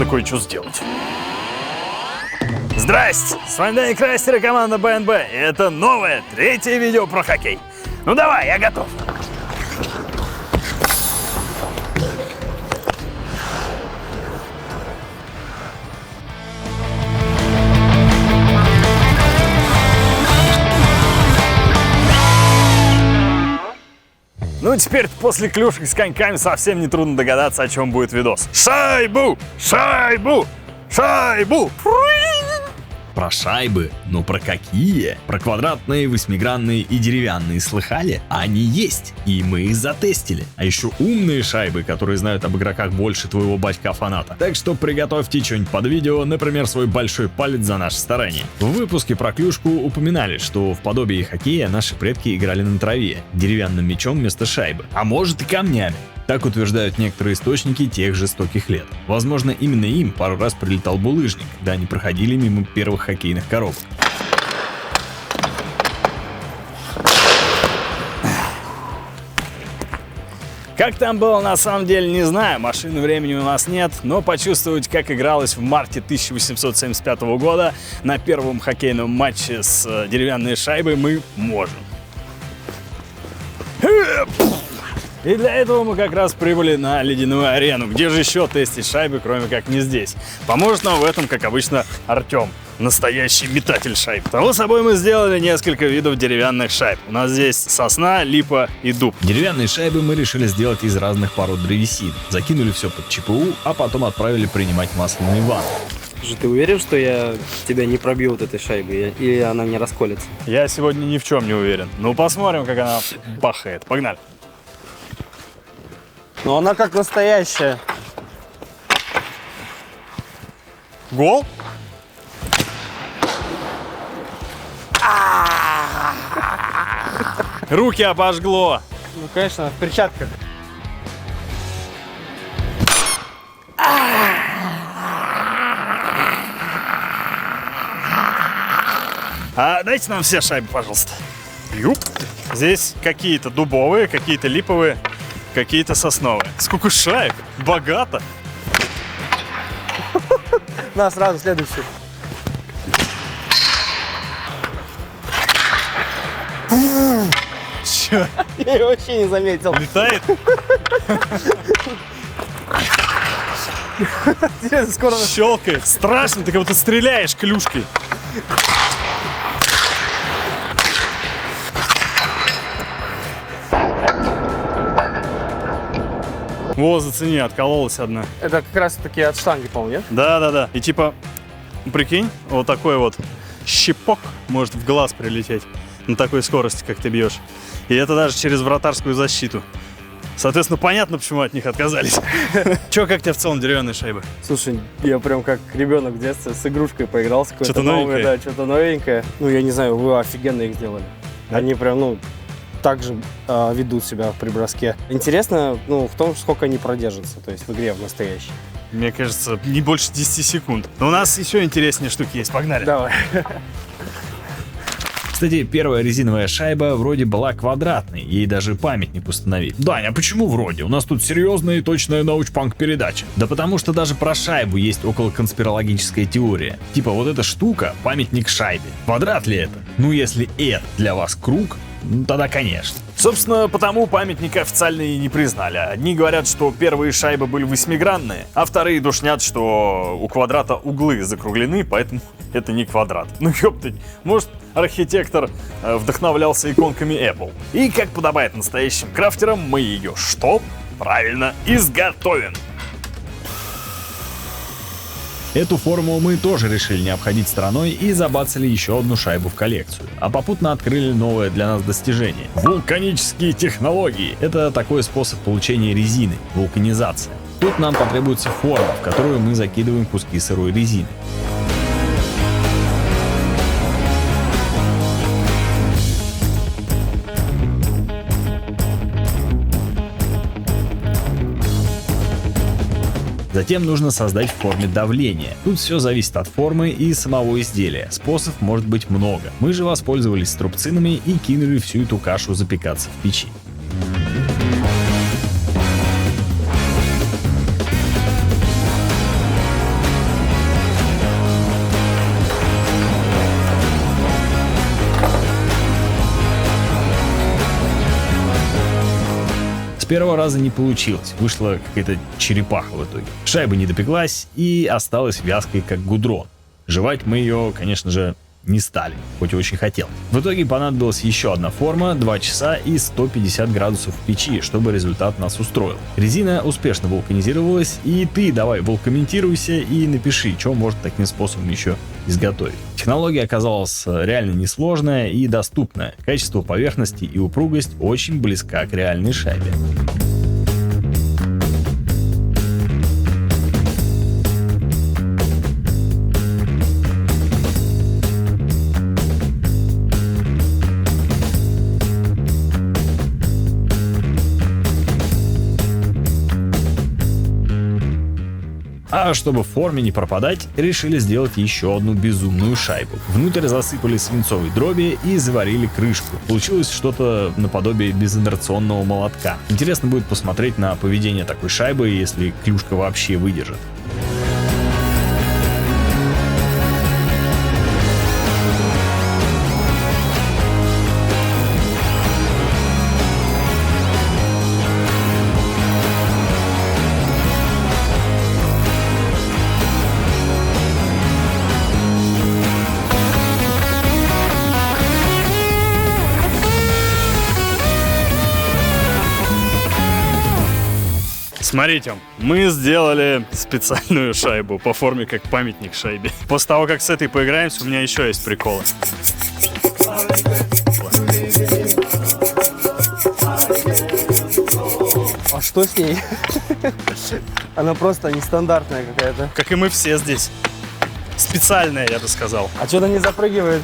Кое-что сделать. Здрасте! С вами Даня Крастер и команда БНБ. И это новое, третье видео про хоккей. Ну давай, я готов. Ну, теперь после клюшек с коньками совсем не трудно догадаться, о чем будет видос. Шайбу! Шайбу! Шайбу! Про шайбы, но про какие? Про квадратные, восьмигранные и деревянные слыхали? Они есть, и мы их затестили. А еще умные шайбы, которые знают об игроках больше твоего батька-фаната. Так что приготовьте что-нибудь под видео, например, свой большой палец за наше старание. В выпуске про клюшку упоминали, что в подобии хоккея наши предки играли на траве, деревянным мячом вместо шайбы, а может и камнями. Так утверждают некоторые источники тех жестоких лет. Возможно, именно им пару раз прилетал булыжник, когда они проходили мимо первых хоккейных коробок. Как там было на самом деле, не знаю, машины времени у нас нет, но почувствовать, как игралось в марте 1875 года на первом хоккейном матче с деревянной шайбой мы можем. И для этого мы как раз прибыли на ледяную арену. Где же еще тестить шайбы, кроме как не здесь? Поможет нам в этом, как обычно, Артем, настоящий метатель шайб. Само собой, мы сделали несколько видов деревянных шайб. У нас здесь сосна, липа и дуб. Деревянные шайбы мы решили сделать из разных пород древесины. Закинули все под ЧПУ, а потом отправили принимать масляные ванны. Слушай, ты уверен, что я тебя не пробью вот этой шайбой, или она не расколется? Я сегодня ни в чем не уверен. Ну, посмотрим, как она бахает. Погнали. Но она как настоящая. Гол? Руки обожгло. Ну, конечно, в перчатках. Дайте нам все шайбы, пожалуйста. Юп. Здесь какие-то дубовые, какие-то липовые, какие-то сосновые. Сколько шайб? Богато. На, сразу следующий. Чё? Я ее вообще не заметил. Летает? Скоро Щелкает. Страшно, ты как будто стреляешь клюшкой. Во, зацени, откололась одна. Это как раз таки от штанги, по-моему, нет? Да. И типа, прикинь, вот такой вот щипок может в глаз прилететь на такой скорости, как ты бьешь. И это даже через вратарскую защиту. Соответственно, понятно, почему от них отказались. Че, как тебе в целом деревянные шайбы? Слушай, я прям как ребенок в детстве с игрушкой поигрался. Что-то новенькое? Да, что-то новенькое. Ну, я не знаю, вы офигенно их сделали. Они прям, так же ведут себя при броске. Интересно, в том, сколько они продержатся, то есть в игре в настоящей. Мне кажется, не больше 10 секунд. Но у нас еще интереснее штуки есть. Погнали. Давай. Кстати, первая резиновая шайба вроде была квадратной, ей даже памятник установили. Даня, а почему вроде? У нас тут серьезная и точная научпанк-передача. Да потому что даже про шайбу есть околоконспирологическая теория. Типа вот эта штука — памятник шайбе. Квадрат ли это? Ну если это для вас круг, тогда конечно. Собственно, потому памятник официально и не признали. Одни говорят, что первые шайбы были восьмигранные, а вторые душнят, что у квадрата углы закруглены, поэтому это не квадрат. Ну ёптать, может, архитектор вдохновлялся иконками Apple. И как подобает настоящим крафтерам, мы ее что? Правильно, изготовим. Эту форму мы тоже решили не обходить стороной и забацали еще одну шайбу в коллекцию. А попутно открыли новое для нас достижение. Вулканические технологии. Это такой способ получения резины, вулканизация. Тут нам потребуется форма, в которую мы закидываем куски сырой резины. Затем нужно создать в форме давление. Тут все зависит от формы и самого изделия. Способов может быть много. Мы же воспользовались струбцинами и кинули всю эту кашу запекаться в печи. С первого раза не получилось, вышла какая-то черепаха в итоге. Шайба не допеклась и осталась вязкой, как гудрон. Жевать мы ее, конечно же, не стали, хоть и очень хотел. В итоге понадобилась еще одна форма, 2 часа и 150 градусов в печи, чтобы результат нас устроил. Резина успешно вулканизировалась, и ты давай вулкомментируйся и напиши, что может таким способом еще изготовить. Технология оказалась реально несложная и доступная. Качество поверхности и упругость очень близка к реальной шайбе. А чтобы в форме не пропадать, решили сделать еще одну безумную шайбу. Внутрь засыпали свинцовой дроби и заварили крышку. Получилось что-то наподобие безинерционного молотка. Интересно будет посмотреть на поведение такой шайбы, если клюшка вообще выдержит. Смотрите, мы сделали специальную шайбу по форме как памятник шайбе. После того, как с этой поиграемся, у меня еще есть приколы. А что с ней? Она просто нестандартная какая-то. Как и мы все здесь. Специальная, я бы сказал. А что-то не запрыгивает?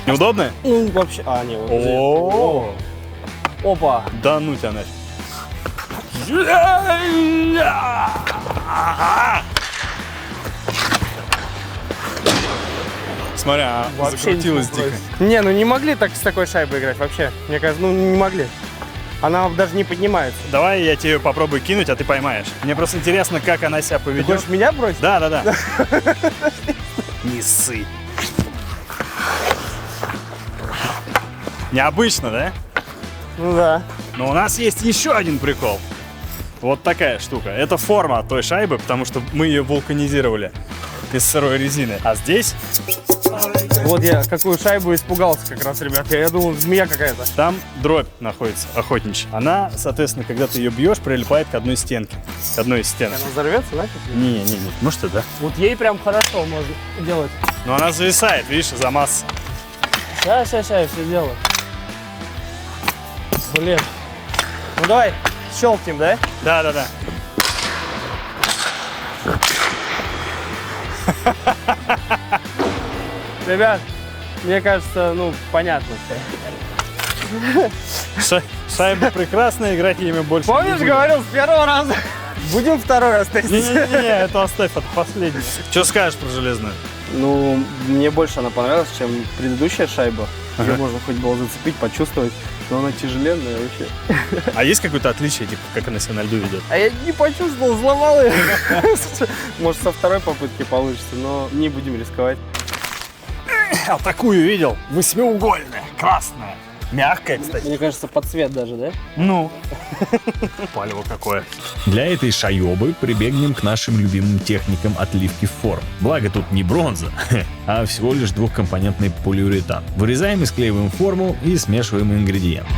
Неудобно? Ну, вообще... А, не, вот. О, Опа! да ну тебя нафиг. Смотри, Вообще закрутилась ничего дико. против. Не, ну не могли так с такой шайбой играть вообще. Мне кажется, ну не могли. Она даже не поднимается. Давай я тебе попробую кинуть, а ты поймаешь. Мне просто интересно, как она себя Ты поведет. хочешь меня бросить? Да. Не ссы. Необычно, да? Ну да. Но у нас есть еще один прикол. Вот такая штука. Это форма от той шайбы, потому что мы ее вулканизировали из сырой резины. А здесь Вот я какую шайбу испугался как раз, ребят. Я думал, змея какая-то. там дробь находится, охотничья. Она, соответственно, когда ты ее бьешь, прилипает к одной стенке. К одной из стенок. Она взорвется, нафиг? Не. Может и да. Вот ей прям хорошо можно делать. Но она зависает, видишь, из-за массы. Сейчас, я все делаю. Блин. Ну давай, щелкнем, да? Да. Ребят, мне кажется, ну, понятно все. Шайба прекрасная, играть ими больше Помнишь, не будем. говорил с первого раза? Будем второй раз тестить. Не, это оставь, это последний. Что скажешь про железную? Ну, мне больше она понравилась, чем предыдущая шайба. Ага. Ее можно хоть было зацепить, почувствовать, но она тяжеленная вообще. А есть какое-то отличие, типа, как она себя на льду ведет? А я не почувствовал, взломал ее. Может, со второй попытки получится, но не будем рисковать. А такую видел? Восьмиугольная, красная. Мягкая, кстати. Мне кажется, под цвет даже, да? Ну. Палево какое. Для этой шайобы прибегнем к нашим любимым техникам отливки форм. Благо тут не бронза, а всего лишь двухкомпонентный полиуретан. Вырезаем и склеиваем форму и смешиваем ингредиенты.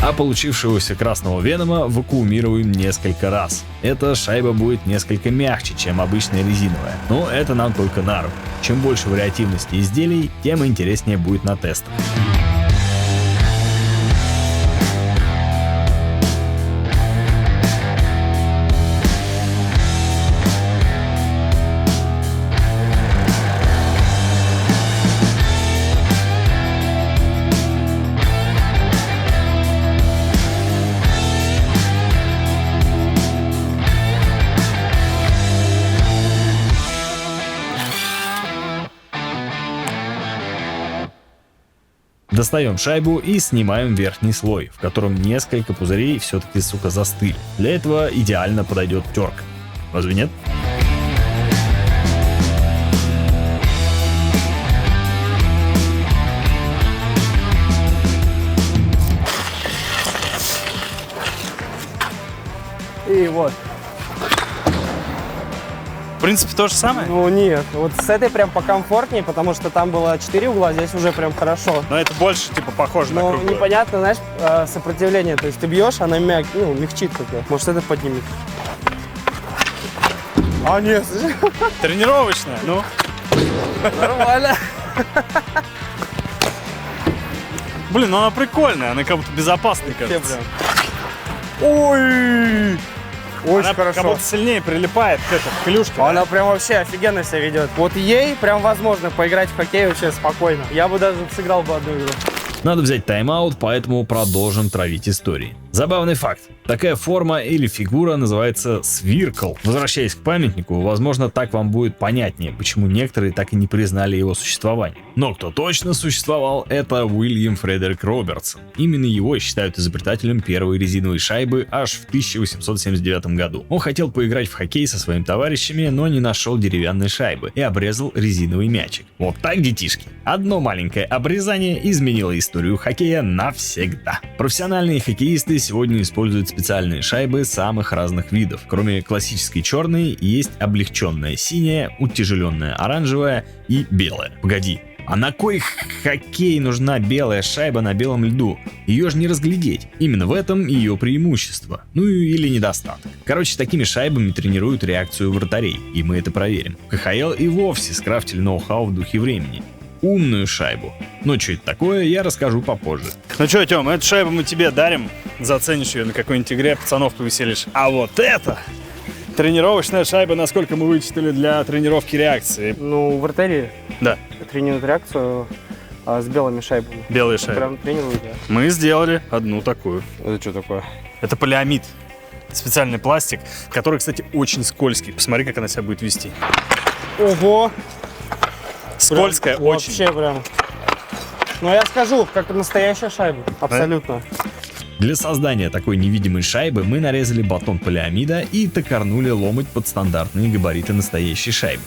А получившегося красного венома вакуумируем несколько раз. Эта шайба будет несколько мягче, чем обычная резиновая, но это нам только на руку. Чем больше вариативности изделий, тем интереснее будет на тестах. Достаем шайбу и снимаем верхний слой, в котором несколько пузырей все-таки, сука, застыли. Для этого идеально подойдет терка. Разве нет? И вот. В принципе, то же самое. Ну нет, вот с этой прям покомфортнее, потому что там было 4 угла, здесь уже прям хорошо. Но это больше, типа, похоже на Но круглую. непонятно, знаешь, сопротивление. То есть ты бьешь, она мягчит как-то. Может, это поднимет. А нет, Тренировочная, ну. нормально. Блин, ну она прикольная, она как будто безопасная, кажется. Ой! Очень Она хорошо. как будто сильнее прилипает к этой клюшке. Она прям вообще офигенно себя ведет. Вот ей прям возможно поиграть в хоккей вообще спокойно. Я бы даже сыграл бы одну игру. Надо взять тайм-аут, поэтому продолжим травить истории. Забавный факт. Такая форма или фигура называется свиркл. Возвращаясь к памятнику, возможно, так вам будет понятнее, почему некоторые так и не признали его существование. Но кто точно существовал, это Уильям Фредерик Робертсон. Именно его считают изобретателем первой резиновой шайбы аж в 1879 году. Он хотел поиграть в хоккей со своими товарищами, но не нашел деревянной шайбы и обрезал резиновый мячик. Вот так, детишки. Одно маленькое обрезание изменило историю хоккея навсегда. Профессиональные хоккеисты сегодня используют специальные шайбы самых разных видов. Кроме классической черной, есть облегченная синяя, утяжеленная оранжевая и белая. Погоди, а на кой хоккей нужна белая шайба на белом льду? Ее же не разглядеть. Именно в этом ее преимущество. Ну или недостаток. Короче, такими шайбами тренируют реакцию вратарей, и мы это проверим. КХЛ и вовсе скрафтили ноу-хау в духе времени. Умную шайбу. Но что это такое, я расскажу попозже. Ну что, Тём, эту шайбу мы тебе дарим. Заценишь ее на какой-нибудь игре, пацанов повеселишь. А вот это тренировочная шайба, насколько мы вычислили для тренировки реакции. Ну, вратари Да, тренируют реакцию с белыми шайбами. белые шайбы. Прям тренируют, да. Мы сделали одну такую. Это что такое? Это полиамид. Специальный пластик, который, кстати, очень скользкий. Посмотри, как она себя будет вести. Ого! Скользкая Прям, очень. Вообще прям. Ну, я скажу, как настоящая шайба. Абсолютно. Для создания такой невидимой шайбы мы нарезали батон полиамида и токарнули ломоть под стандартные габариты настоящей шайбы.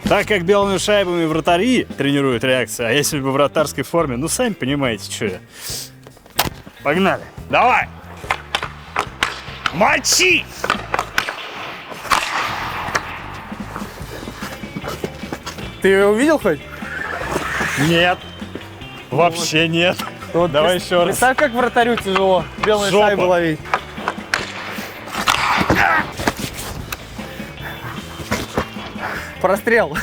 Так как белыми шайбами вратари тренируют реакцию, а я сегодня в вратарской форме, ну сами понимаете, что я. Погнали. Давай! Мочи! Ты его увидел хоть? Нет. Вообще нет. Вот Давай еще раз. Представь, как вратарю тяжело белые Жопа. шайбы ловить. Прострел.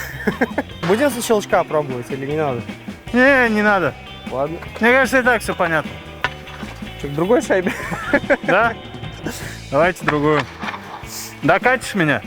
Будем со щелчка пробовать или не надо? Не надо. Ладно. Мне кажется, и так все понятно. Что, к другой шайбе? Да? Давайте другую. Докатишь меня?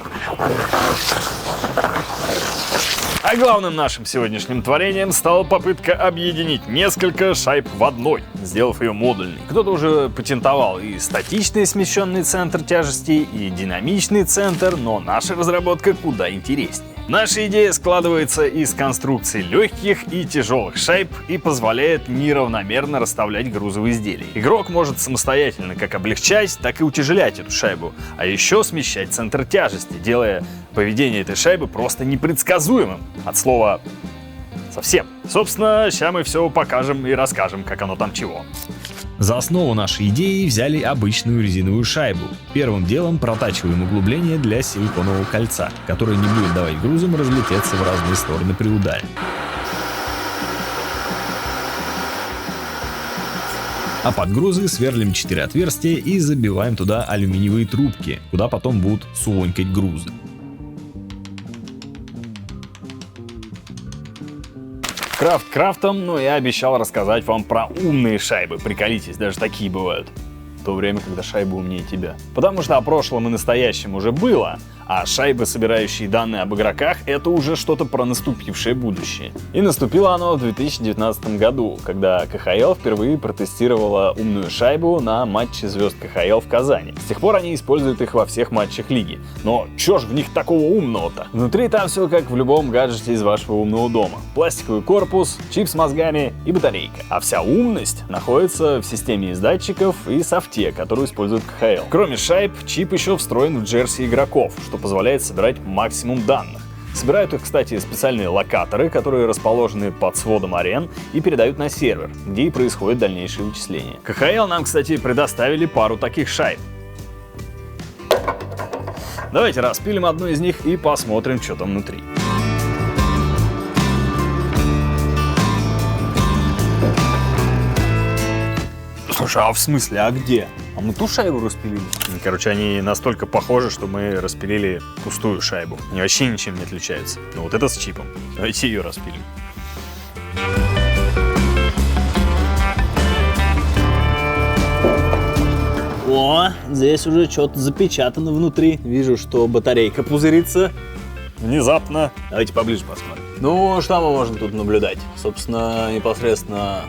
А главным нашим сегодняшним творением стала попытка объединить несколько шайб в одной, сделав ее модульной. Кто-то уже патентовал и статичный смещенный центр тяжести, и динамичный центр, но наша разработка куда интереснее. Наша идея складывается из конструкций легких и тяжелых шайб и позволяет неравномерно расставлять грузы в изделии. Игрок может самостоятельно как облегчать, так и утяжелять эту шайбу, а еще смещать центр тяжести, делая поведение этой шайбы просто непредсказуемым. От слова совсем. Собственно, сейчас мы все покажем и расскажем, как оно там чего. За основу нашей идеи взяли обычную резиновую шайбу. Первым делом протачиваем углубление для силиконового кольца, которое не будет давать грузам разлететься в разные стороны при ударе. А под грузы сверлим 4 отверстия и забиваем туда алюминиевые трубки, куда потом будут сувонькать грузы. Крафт крафтом, но я обещал рассказать вам про умные шайбы. Приколитесь, даже такие бывают. В то время, когда шайба умнее тебя. Потому что о прошлом и настоящем уже было, а шайбы, собирающие данные об игроках, это уже что-то про наступившее будущее. И наступило оно в 2019 году, когда КХЛ впервые протестировала умную шайбу на матче звезд КХЛ в Казани. С тех пор они используют их во всех матчах лиги. Но чё ж в них такого умного-то? Внутри там все как в любом гаджете из вашего умного дома. Пластиковый корпус, чип с мозгами и батарейка. А вся умность находится в системе из датчиков и софте, которую использует КХЛ. Кроме шайб, чип еще встроен в джерси игроков, что позволяет собирать максимум данных. Собирают их, кстати, специальные локаторы, которые расположены под сводом арен и передают на сервер, где и происходит дальнейшее вычисление. КХЛ нам, кстати, предоставили пару таких шайб. Давайте распилим одну из них и посмотрим, что там внутри. Слушай, а в смысле, а где? А мы ту шайбу распилили? Короче, они настолько похожи, что мы распилили пустую шайбу. Они вообще ничем не отличаются. Но вот это с чипом. Давайте ее распилим. О, здесь уже что-то запечатано внутри. Вижу, что батарейка пузырится. Внезапно. Давайте поближе посмотрим. Ну, что мы можем тут наблюдать? Собственно, непосредственно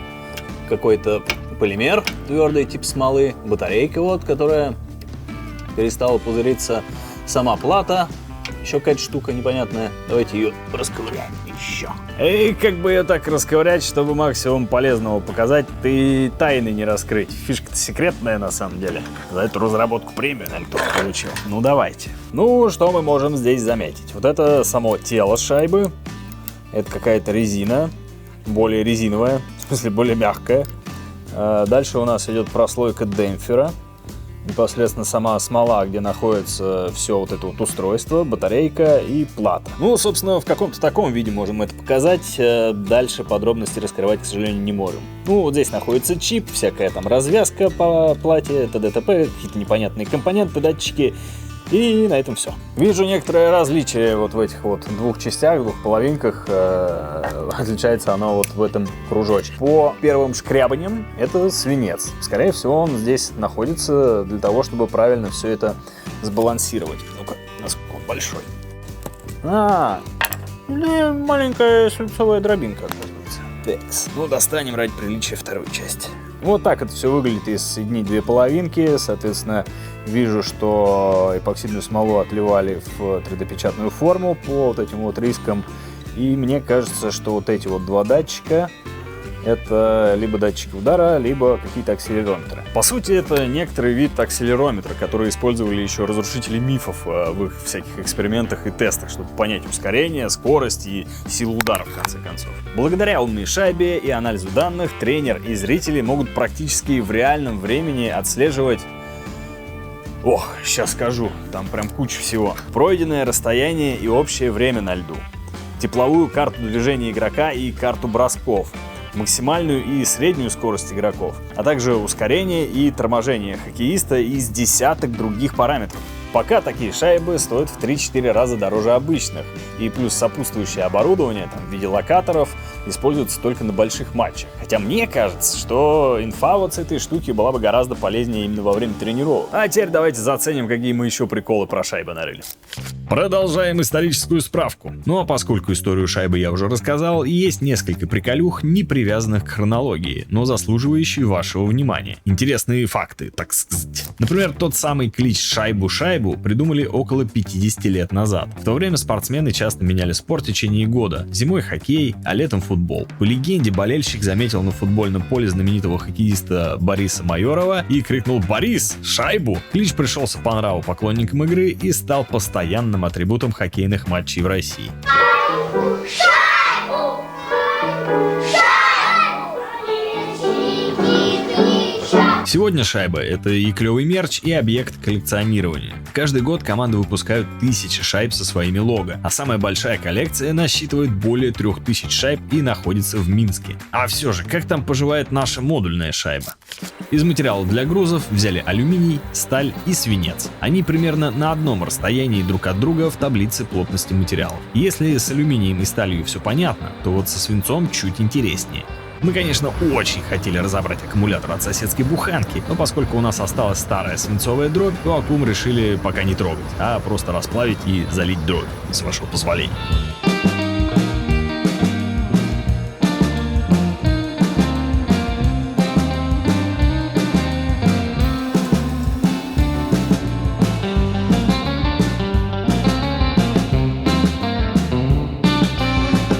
какой-то полимер твердый, тип смолы, батарейка вот, которая перестала пузыриться, сама плата, еще какая-то штука непонятная. Давайте ее расковыряем еще. И как бы ее так расковырять, чтобы максимум полезного показать, ты тайны не раскрыть. Фишка-то секретная на самом деле. За эту разработку премию, наверное, кто-то получил. Ну давайте. Ну, что мы можем здесь заметить? Вот это само тело шайбы. Это какая-то резина, более резиновая, в смысле более мягкая. Дальше у нас идет прослойка демпфера, непосредственно сама смола, где находится все вот это вот устройство, батарейка и плата. Ну, собственно, в каком-то таком виде можем это показать, дальше подробности раскрывать, к сожалению, не можем. Ну, вот здесь находится чип, всякая там развязка по плате, т.д. какие-то непонятные компоненты, датчики. И на этом все. Вижу некоторое различие вот в этих вот двух частях, двух половинках. Отличается оно вот в этом кружочке. По первым шкрябаниям это свинец. Скорее всего, он здесь находится для того, чтобы правильно все это сбалансировать. Ну-ка, насколько он большой. Маленькая свинцовая дробинка, оказывается. Текс. Ну, достанем ради приличия вторую часть. Вот так это все выглядит, если соединить две половинки. Соответственно, вижу, что эпоксидную смолу отливали в 3D-печатную форму по вот этим вот рискам. И мне кажется, что вот эти вот два датчика — это либо датчики удара, либо какие-то акселерометры. По сути, это некоторый вид акселерометра, который использовали еще разрушители мифов в их всяких экспериментах и тестах, чтобы понять ускорение, скорость и силу удара, в конце концов. Благодаря умной шайбе и анализу данных, тренер и зрители могут практически в реальном времени отслеживать... Ох, сейчас скажу, там прям куча всего. Пройденное расстояние и общее время на льду. Тепловую карту движения игрока и карту бросков. Максимальную и среднюю скорость игроков, а также ускорение и торможение хоккеиста из десяток других параметров. Пока такие шайбы стоят в 3-4 раза дороже обычных, и плюс сопутствующее оборудование там, в виде локаторов используется только на больших матчах. Хотя мне кажется, что инфа вот с этой штуки была бы гораздо полезнее именно во время тренировок. А теперь давайте заценим, какие мы еще приколы про шайбы нарыли. Продолжаем историческую справку. Ну а поскольку историю шайбы я уже рассказал, есть несколько приколюх, не привязанных к хронологии, но заслуживающие вашего внимания. Интересные факты, так сказать. Например, тот самый клич «шайбу-шайбу» придумали около 50 лет назад. В то время спортсмены часто меняли спорт в течение года. Зимой хоккей, а летом футбол. По легенде, болельщик заметил на футбольном поле знаменитого хоккеиста Бориса Майорова и крикнул «Борис, шайбу!». Клич пришелся по нраву поклонникам игры и стал постоянным атрибутом хоккейных матчей в России. Сегодня шайба — это и клевый мерч, и объект коллекционирования. Каждый год команды выпускают тысячи шайб со своими лого, а самая большая коллекция насчитывает более 3000 шайб и находится в Минске. А все же, как там поживает наша модульная шайба? Из материалов для грузов взяли алюминий, сталь и свинец. Они примерно на одном расстоянии друг от друга в таблице плотности материалов. Если с алюминием и сталью все понятно, то вот со свинцом чуть интереснее. Мы, конечно, очень хотели разобрать аккумулятор от соседской буханки, но поскольку у нас осталась старая свинцовая дробь, то аккум решили пока не трогать, а просто расплавить и залить дробь, с вашего позволения.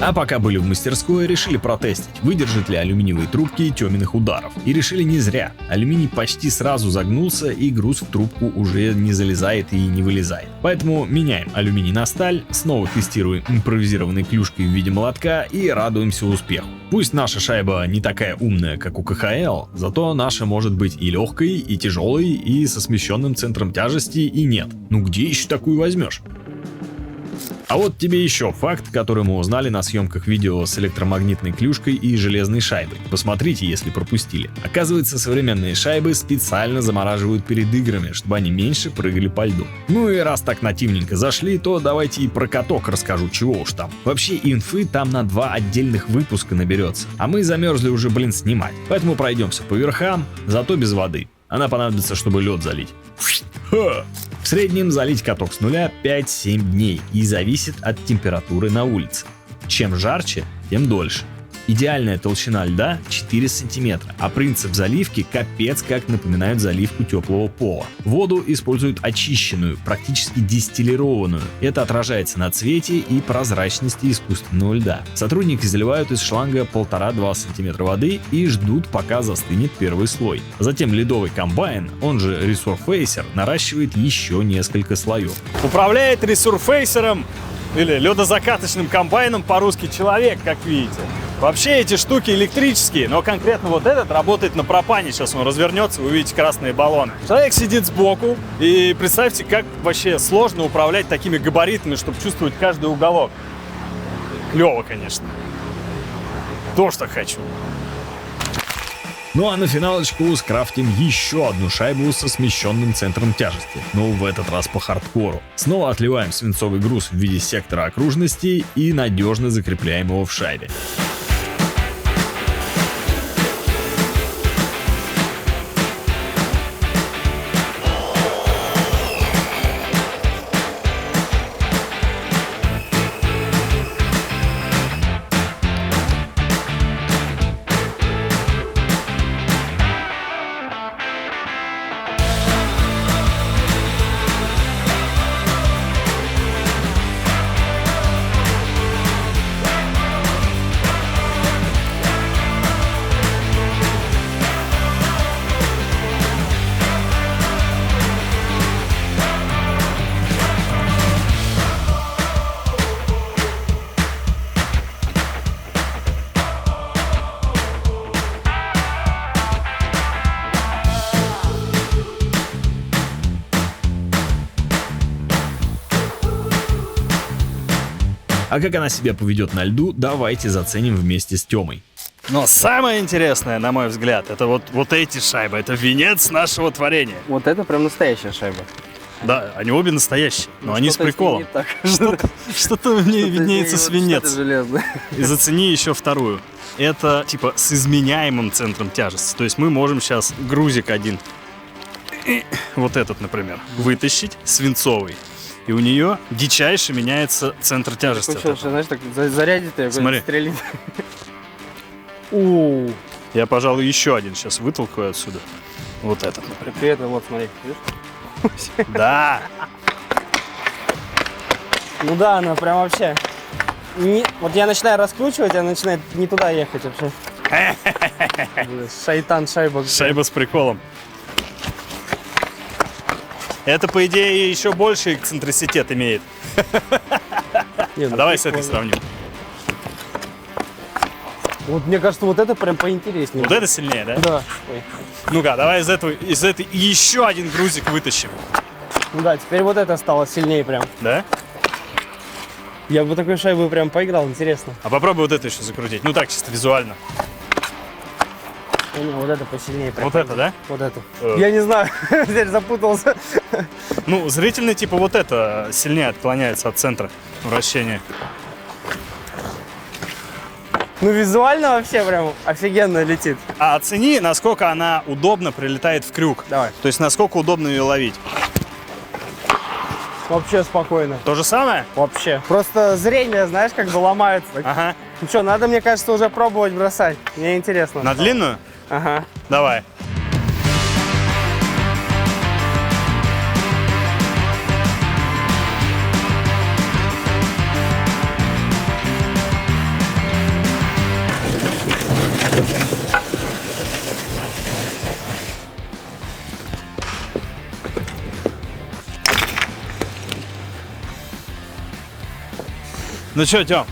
А пока были в мастерской, решили протестить, выдержат ли алюминиевые трубки теменных ударов. И решили не зря. Алюминий почти сразу загнулся, и груз в трубку уже не залезает и не вылезает. Поэтому меняем алюминий на сталь, снова тестируем импровизированной клюшкой в виде молотка и радуемся успеху. Пусть наша шайба не такая умная, как у КХЛ, зато наша может быть и легкой, и тяжелой, и со смещенным центром тяжести, и нет. Ну где еще такую возьмешь? А вот тебе еще факт, который мы узнали на съемках видео с электромагнитной клюшкой и железной шайбой. Посмотрите, если пропустили. Оказывается, современные шайбы специально замораживают перед играми, чтобы они меньше прыгали по льду. Ну и раз так нативненько зашли, то давайте и про каток расскажу, чего уж там. Вообще инфы там на 2 отдельных выпуска наберется. А мы замерзли уже, снимать. Поэтому пройдемся по верхам, зато без воды. Она понадобится, чтобы лед залить. Ха! В среднем залить каток с нуля 5-7 дней и зависит от температуры на улице. Чем жарче, тем дольше. Идеальная толщина льда 4 см, а принцип заливки капец как напоминает заливку теплого пола. Воду используют очищенную, практически дистиллированную. Это отражается на цвете и прозрачности искусственного льда. Сотрудники заливают из шланга 1,5-2 см воды и ждут, пока застынет первый слой. Затем ледовый комбайн, он же ресурфейсер, наращивает еще несколько слоев. Управляет ресурфейсером или ледозакаточным комбайном по-русски человек, как видите. Вообще эти штуки электрические, но конкретно вот этот работает на пропане. Сейчас он развернется, вы увидите красные баллоны. Человек сидит сбоку, и представьте, как вообще сложно управлять такими габаритами, чтобы чувствовать каждый уголок. Клево, конечно. Тоже так хочу. Ну а на финалочку скрафтим еще одну шайбу со смещенным центром тяжести, но в этот раз по хардкору. Снова отливаем свинцовый груз в виде сектора окружности и надежно закрепляем его в шайбе. А как она себя поведет на льду, давайте заценим вместе с Тёмой. Но самое интересное, на мой взгляд, это вот эти шайбы. Это венец нашего творения. Вот это прям настоящая шайба. Да, они обе настоящие, но они с Что-то приколом. не так. Что-то в ней виднеется свинец. Что-то железное. И зацени еще вторую. Это типа с изменяемым центром тяжести. То есть мы можем сейчас грузик один, вот этот, например, вытащить, свинцовый. И у нее дичайше меняется центр тяжести. от Хочешь, этого. знаешь, так зарядит ее, Смотри. стрелит. У. Я, пожалуй, еще один сейчас вытолкаю отсюда. Вот этот, например. При этом, вот смотри, видишь? Да! Ну да, она прям вообще. Вот я начинаю раскручивать, она начинает не туда ехать вообще. Шайтан, шайба. Шайба с приколом. Это, по идее, еще больший эксцентриситет имеет. Не, ну А давай с этой прикольно. сравним. Вот мне кажется, вот это прям поинтереснее. Вот это сильнее, да? Да. Ой. Ну-ка, давай из этой еще один грузик вытащим. Ну да, теперь вот это стало сильнее прям. Да? Я бы такой шайбой прям поиграл, интересно. А попробуй вот это еще закрутить. Ну так, чисто визуально. Не, вот это посильнее прям. Вот это, да? Вот это. Э. Я не знаю, теперь запутался. Ну, зрительно, типа, вот это сильнее отклоняется от центра вращения. Ну визуально вообще прям офигенно летит. А оцени, насколько она удобно прилетает в крюк. Давай. То есть, насколько удобно ее ловить. Вообще спокойно. То же самое? Вообще. Просто зрение, знаешь, как бы ломается. Ага. Ну что, надо, мне кажется, уже пробовать бросать. Мне интересно. На длинную? Ага. Давай. Ну что, Тём,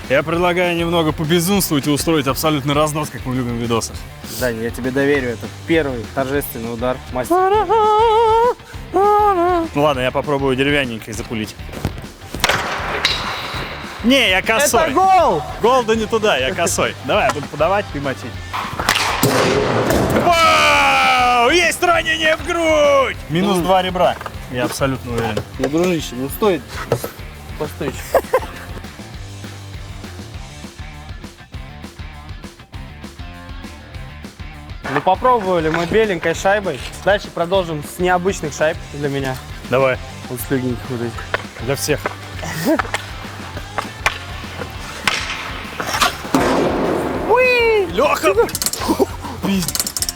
я предлагаю немного побезумствовать и устроить абсолютный разнос, как мы любим в видосах. Дань, я тебе доверю. Это первый торжественный удар мастера. Ну ладно, я попробую деревянненькой запулить. Не, я косой. Это гол! Гол да не туда, я косой. Давай, я буду подавать, ты мочить. Вау! Есть ранение в грудь! Минус 2 ребра. Я абсолютно уверен. Ну, дружище, ну стоит. Постой еще. Ну попробовали мы беленькой шайбой. Дальше продолжим с необычных шайб для меня. Давай, Вот с легеньких вот этих. для всех. Леха!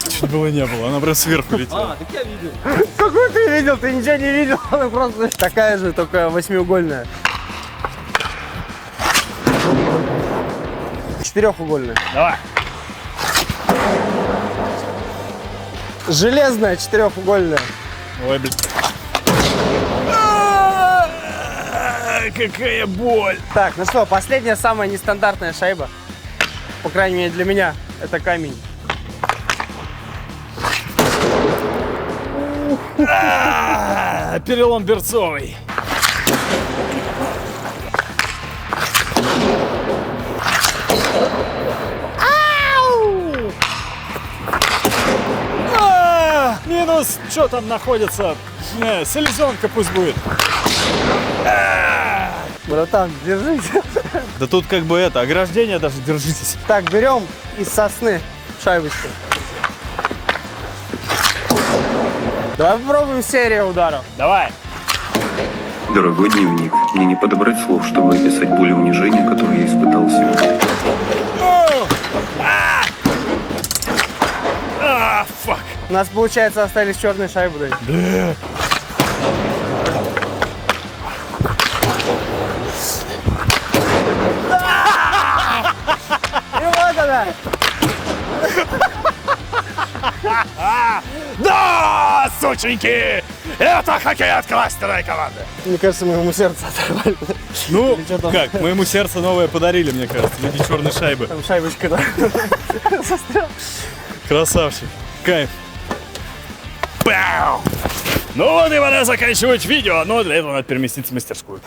Чуть было не было, она прям сверху летела. так я видел. Какой ты видел? Ты ничего не видел. Она просто такая же, только восьмиугольная. Четырехугольная. Давай. Железная четырехугольная. Ой, блин. Какая боль! Так, ну что, последняя самая нестандартная шайба. По крайней мере для меня. Это камень. Перелом берцовый. Минус, что там находится? Селезенка пусть будет. Братан, держись. Да тут как бы это, ограждение даже держитесь. Так, берем из сосны шайбочку. Давай попробуем серию ударов. Давай. Дорогой дневник, мне не подобрать слов, чтобы описать боль и унижение, которые я испытал сегодня. Фак. У нас, получается, остались черные шайбы. Да. И вот она. Да, сученьки! Это хоккей от кластерной команды. Мне кажется, моему сердцу оторвали. Ну, Или что там? как, моему сердцу новое подарили, мне кажется, в виде черной шайбы. Там шайбочка, да. Красавчик. Кайф. Пау! Ну вот и пора заканчивать видео, но для этого надо переместиться в мастерскую.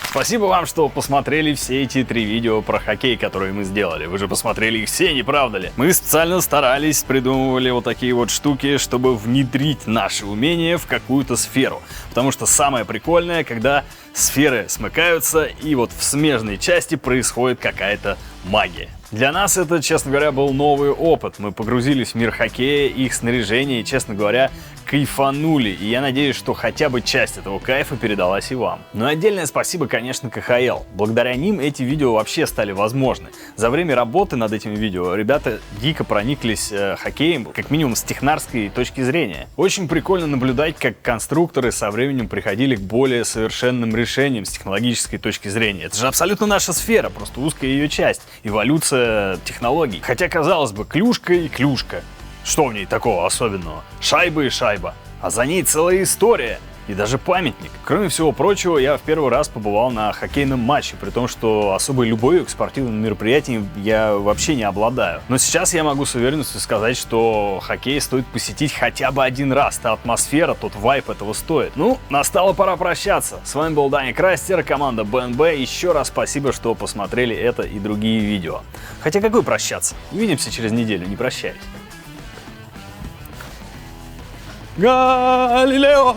Спасибо вам, что посмотрели все эти 3 видео про хоккей, которые мы сделали. Вы же посмотрели их все, не правда ли? Мы специально старались, придумывали вот такие вот штуки, чтобы внедрить наши умения в какую-то сферу. Потому что самое прикольное, когда сферы смыкаются и вот в смежной части происходит какая-то магия. Для нас это, честно говоря, был новый опыт. Мы погрузились в мир хоккея, их снаряжения и, честно говоря, кайфанули. И я надеюсь, что хотя бы часть этого кайфа передалась и вам. Ну и отдельное спасибо, конечно, КХЛ. Благодаря ним эти видео вообще стали возможны. За время работы над этими видео ребята дико прониклись хоккеем, как минимум с технарской точки зрения. Очень прикольно наблюдать, как конструкторы со временем приходили к более совершенным решениям с технологической точки зрения. Это же абсолютно наша сфера, просто узкая ее часть. Эволюция технологий. Хотя, казалось бы, клюшка и клюшка. Что в ней такого особенного? Шайба и шайба. А за ней целая история. И даже памятник. Кроме всего прочего, я в первый раз побывал на хоккейном матче, при том, что особой любовью к спортивным мероприятиям я вообще не обладаю. Но сейчас я могу с уверенностью сказать, что хоккей стоит посетить хотя бы один раз. Та атмосфера, тот вайб этого стоит. Ну, настала пора прощаться. С вами был Даня Крастер, команда БНБ. Еще раз спасибо, что посмотрели это и другие видео. Хотя какой прощаться? Увидимся через неделю, не прощаюсь. Галилео!